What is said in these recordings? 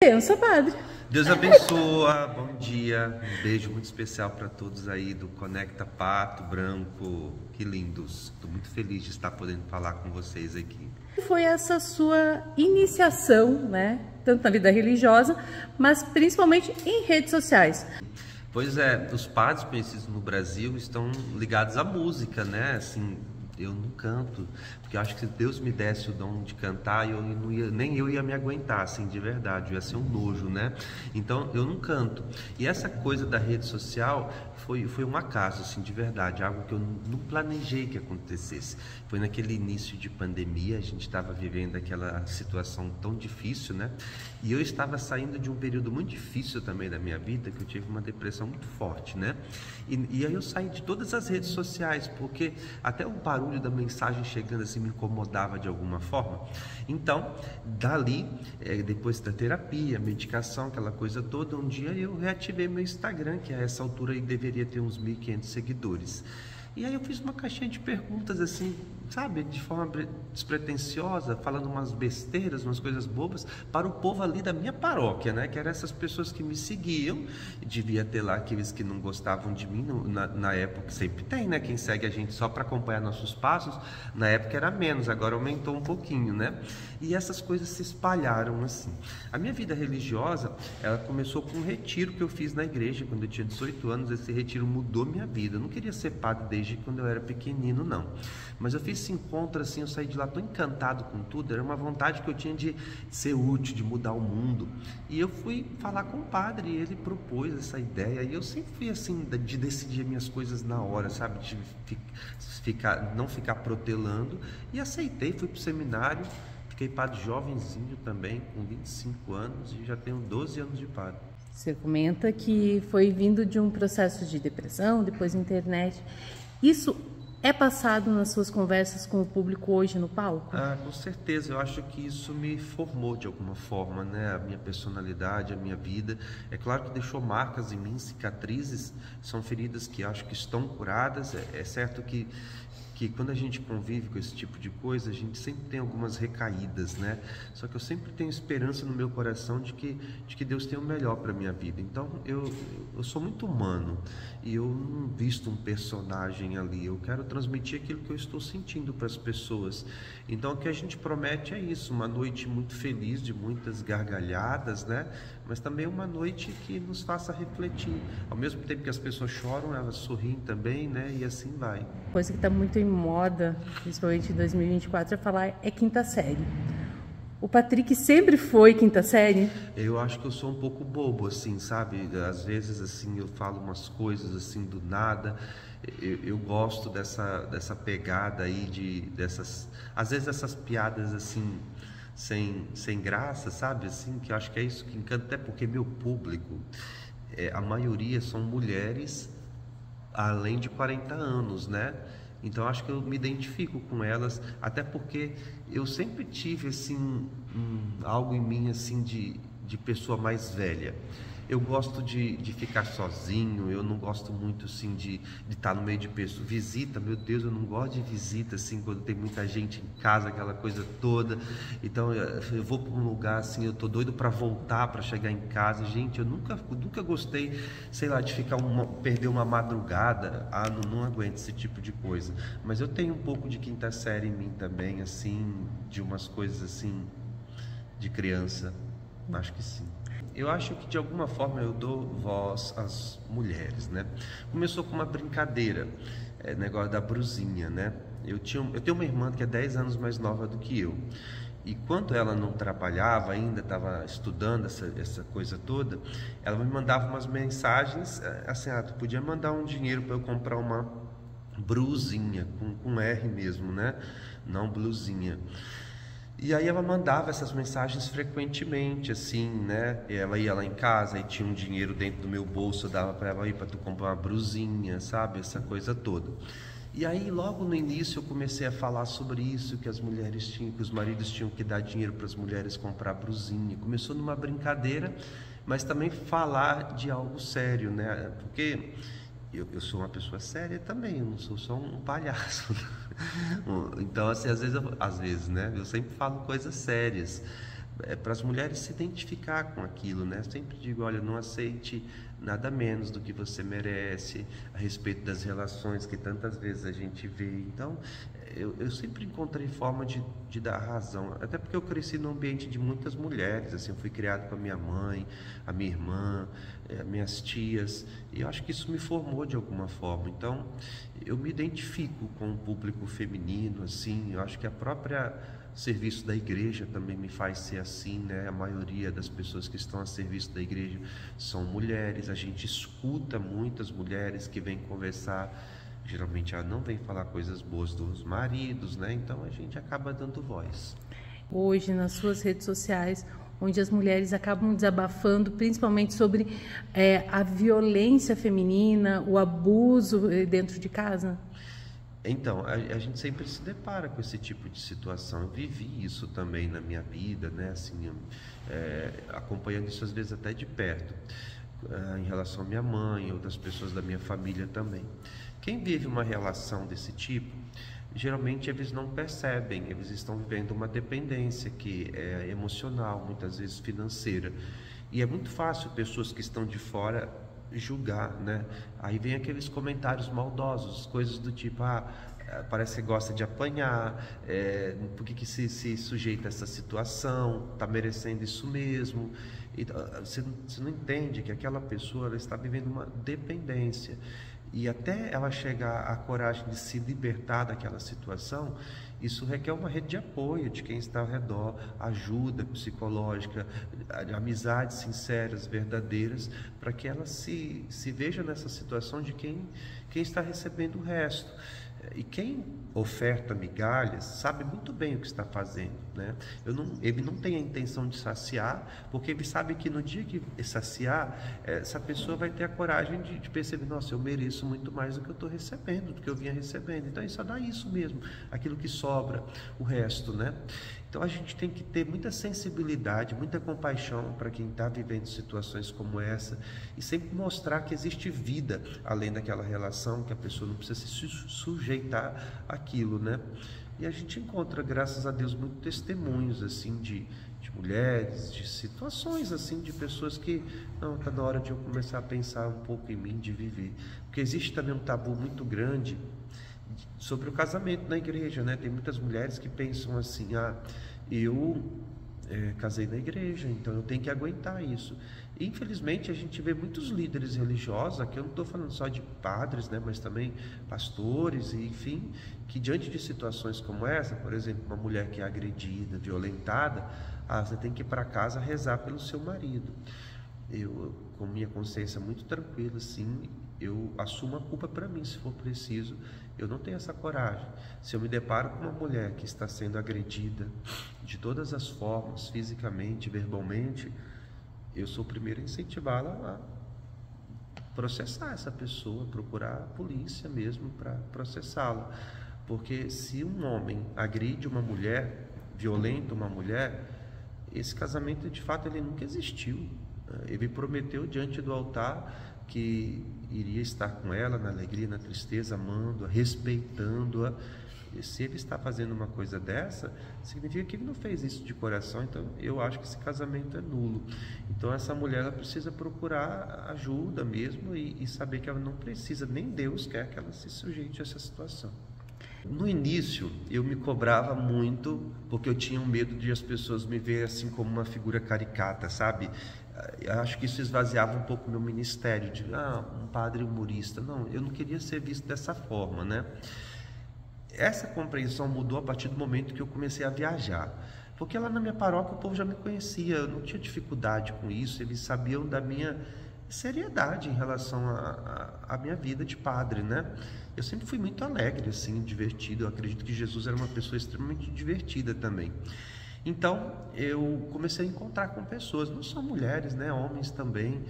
benção, padre. Deus abençoa, bom dia, um beijo muito especial para todos aí do Conecta Pato Branco, que lindos, estou muito feliz de estar podendo falar com vocês aqui. Foi essa sua iniciação, né, tanto na vida religiosa, mas principalmente em redes sociais? Pois é, os padres conhecidos no Brasil estão ligados à música, né, assim, eu não canto, porque eu acho que se Deus me desse o dom de cantar, eu não ia, nem eu ia me aguentar, assim, de verdade, eu ia ser um nojo, né? Então, eu não canto. E essa coisa da rede social foi um acaso, assim, de verdade, algo que eu não planejei que acontecesse. Foi naquele início de pandemia, a gente estava vivendo aquela situação tão difícil, né? E eu estava saindo de um período muito difícil também da minha vida, que eu tive uma depressão muito forte, né? E aí eu saí de todas as redes sociais, porque até o barulho da mensagem chegando assim me incomodava de alguma forma. Então, dali, depois da terapia, medicação, aquela coisa toda, um dia eu reativei meu Instagram, que a essa altura aí deveria ter uns 1.500 seguidores. E aí eu fiz uma caixinha de perguntas assim, sabe, de forma despretensiosa, falando umas besteiras, umas coisas bobas, para o povo ali da minha paróquia, né, que eram essas pessoas que me seguiam. Devia ter lá aqueles que não gostavam de mim, na época sempre tem, né, quem segue a gente só para acompanhar nossos passos, na época era menos, agora aumentou um pouquinho, né, e essas coisas se espalharam assim. A minha vida religiosa, ela começou com um retiro que eu fiz na igreja, quando eu tinha 18 anos, esse retiro mudou minha vida. Eu não queria ser padre desde quando eu era pequenino, não, mas eu fiz esse encontro assim, eu saí de lá tão encantado com tudo, era uma vontade que eu tinha de ser útil, de mudar o mundo, e eu fui falar com o padre, e ele propôs essa ideia, e eu sempre fui assim, de decidir minhas coisas na hora, sabe, de não ficar protelando, e aceitei, fui pro seminário, fiquei padre jovenzinho também, com 25 anos, e já tenho 12 anos de padre. Você comenta que foi vindo de um processo de depressão, depois internet. Isso é passado nas suas conversas com o público hoje no palco? Ah, com certeza, eu acho que isso me formou de alguma forma, né? A minha personalidade, a minha vida. É claro que deixou marcas em mim, cicatrizes, são feridas que acho que estão curadas. É certo que quando a gente convive com esse tipo de coisa, a gente sempre tem algumas recaídas, né? Só que eu sempre tenho esperança no meu coração de que Deus tem o melhor para a minha vida. Então, eu sou muito humano e eu não visto um personagem ali. Eu quero transmitir aquilo que eu estou sentindo para as pessoas. Então, o que a gente promete é isso, uma noite muito feliz, de muitas gargalhadas, né? Mas também uma noite que nos faça refletir. Ao mesmo tempo que as pessoas choram, elas sorriem também, né? E assim vai. Coisa que está muito em moda, principalmente em 2024, é falar é quinta série. O Patrick sempre foi quinta série? Eu acho que eu sou um pouco bobo, assim, sabe? Às vezes, assim, eu falo umas coisas, assim, do nada. Eu gosto dessa pegada aí, às vezes essas piadas, assim, sem graça, sabe? Assim, que eu acho que é isso que encanta, até porque meu público, a maioria são mulheres além de 40 anos, né? Então acho que eu me identifico com elas, até porque eu sempre tive assim algo em mim assim de pessoa mais velha. Eu gosto de ficar sozinho, eu não gosto muito assim de estar no meio de pessoas. Visita, meu Deus, eu não gosto de visita assim quando tem muita gente em casa, aquela coisa toda. Então eu vou para um lugar assim, eu tô doido para voltar, para chegar em casa. Gente, eu nunca gostei, sei lá, de perder uma madrugada. Ah, não aguento esse tipo de coisa. Mas eu tenho um pouco de quinta série em mim também, assim, de umas coisas assim de criança. Acho que sim. Eu acho que de alguma forma eu dou voz às mulheres, né? Começou com uma brincadeira, negócio da brusinha, né? Eu tenho uma irmã que é 10 anos mais nova do que eu. E quando ela não trabalhava ainda, estava estudando essa coisa toda, ela me mandava umas mensagens assim, tu podia mandar um dinheiro para eu comprar uma brusinha, com R mesmo, né? Não blusinha. E aí ela mandava essas mensagens frequentemente, assim, né? E ela ia lá em casa e tinha um dinheiro dentro do meu bolso, eu dava para ela ir para tu comprar uma brusinha, sabe? Essa coisa toda. E aí logo no início eu comecei a falar sobre isso, que as mulheres tinham, que os maridos tinham que dar dinheiro para as mulheres comprar brusinha. Começou numa brincadeira, mas também falar de algo sério, né? Porque eu sou uma pessoa séria também, eu não sou só um palhaço. Então, assim, às vezes, né, eu sempre falo coisas sérias, para as mulheres se identificar com aquilo, né? Eu sempre digo, olha, não aceite nada menos do que você merece a respeito das relações que tantas vezes a gente vê. Então, eu sempre encontrei forma de dar razão, até porque eu cresci num ambiente de muitas mulheres, assim, eu fui criado com a minha mãe, a minha irmã, minhas tias, e eu acho que isso me formou de alguma forma. Então, eu me identifico com o público feminino, assim, eu acho que a própria serviço da igreja também me faz ser assim, né? A maioria das pessoas que estão a serviço da igreja são mulheres, a gente escuta muitas mulheres que vêm conversar, geralmente ela não vem falar coisas boas dos maridos, né? Então a gente acaba dando voz. Hoje, nas suas redes sociais, onde as mulheres acabam desabafando, principalmente sobre a violência feminina, o abuso dentro de casa? Então, a gente sempre se depara com esse tipo de situação. Eu vivi isso também na minha vida, né? Assim, acompanhando isso às vezes até de perto, em relação à minha mãe, outras pessoas da minha família também. Quem vive uma relação desse tipo, geralmente eles não percebem, eles estão vivendo uma dependência que é emocional, muitas vezes financeira. E é muito fácil pessoas que estão de fora julgar, né? Aí vem aqueles comentários maldosos, coisas do tipo, parece que gosta de apanhar, por que se sujeita a essa situação, está merecendo isso mesmo. E, você não entende que aquela pessoa ela está vivendo uma dependência. E até ela chegar à coragem de se libertar daquela situação, isso requer uma rede de apoio de quem está ao redor, ajuda psicológica, amizades sinceras, verdadeiras, para que ela se veja nessa situação de quem está recebendo o resto. E quem oferta migalhas sabe muito bem o que está fazendo, né? Ele não tem a intenção de saciar, porque ele sabe que no dia que saciar, essa pessoa vai ter a coragem de perceber, nossa, eu mereço muito mais do que eu estou recebendo, do que eu vinha recebendo. Então, só dá isso mesmo, aquilo que sobra, o resto, né? Então, a gente tem que ter muita sensibilidade, muita compaixão para quem está vivendo situações como essa e sempre mostrar que existe vida além daquela relação, que a pessoa não precisa se sujeitar àquilo, né? E a gente encontra, graças a Deus, muitos testemunhos, assim, de mulheres, de situações, assim, de pessoas que, não, está na hora de eu começar a pensar um pouco em mim, de viver. Porque existe também um tabu muito grande sobre o casamento na igreja, né? Tem muitas mulheres que pensam assim, eu casei na igreja, então eu tenho que aguentar isso. E, infelizmente, a gente vê muitos líderes religiosos, aqui eu não estou falando só de padres, né? Mas também pastores, e, enfim, que diante de situações como essa, por exemplo, uma mulher que é agredida, violentada, você tem que ir para casa rezar pelo seu marido. Eu, com minha consciência muito tranquila, assim, eu assumo a culpa para mim, se for preciso. Eu não tenho essa coragem. Se eu me deparo com uma mulher que está sendo agredida de todas as formas, fisicamente, verbalmente, eu sou o primeiro a incentivá-la a processar essa pessoa, procurar a polícia mesmo para processá-la. Porque se um homem agride uma mulher, violenta uma mulher, esse casamento, de fato, ele nunca existiu. Ele prometeu diante do altar que iria estar com ela na alegria, na tristeza, amando-a, respeitando-a. E se ele está fazendo uma coisa dessa, significa que ele não fez isso de coração. Então eu acho que esse casamento é nulo. Então essa mulher ela precisa procurar ajuda mesmo e saber que ela não precisa, nem Deus quer que ela se sujeite a essa situação. No início eu me cobrava muito porque eu tinha um medo de as pessoas me verem assim como uma figura caricata, sabe? Eu acho que isso esvaziava um pouco o meu ministério, de um padre humorista. Não, eu não queria ser visto dessa forma, né? Essa compreensão mudou a partir do momento que eu comecei a viajar, porque lá na minha paróquia o povo já me conhecia, eu não tinha dificuldade com isso, eles sabiam da minha seriedade em relação à minha vida de padre, né? Eu sempre fui muito alegre, assim, divertido. Eu acredito que Jesus era uma pessoa extremamente divertida também. Então, eu comecei a encontrar com pessoas, não só mulheres, né, homens também,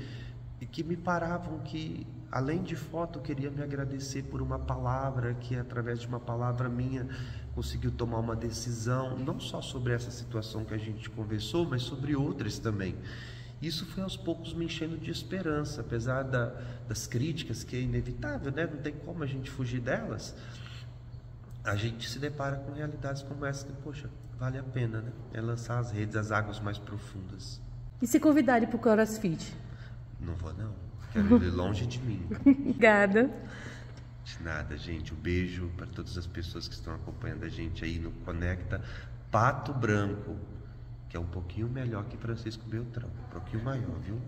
e que me paravam, que além de foto queria me agradecer por uma palavra, que através de uma palavra minha conseguiu tomar uma decisão, não só sobre essa situação que a gente conversou, mas sobre outras também. Isso foi aos poucos me enchendo de esperança, apesar das críticas, que é inevitável, né? Não tem como a gente fugir delas. A gente se depara com realidades como essa, que, poxa, vale a pena, né? É lançar as redes, as águas mais profundas. E se convidarem para o CrossFit? Não vou não, quero ir longe de mim. Obrigada. De nada, gente. Um beijo para todas as pessoas que estão acompanhando a gente aí no Conecta Pato Branco, que é um pouquinho melhor que Francisco Beltrão, um pouquinho maior, viu?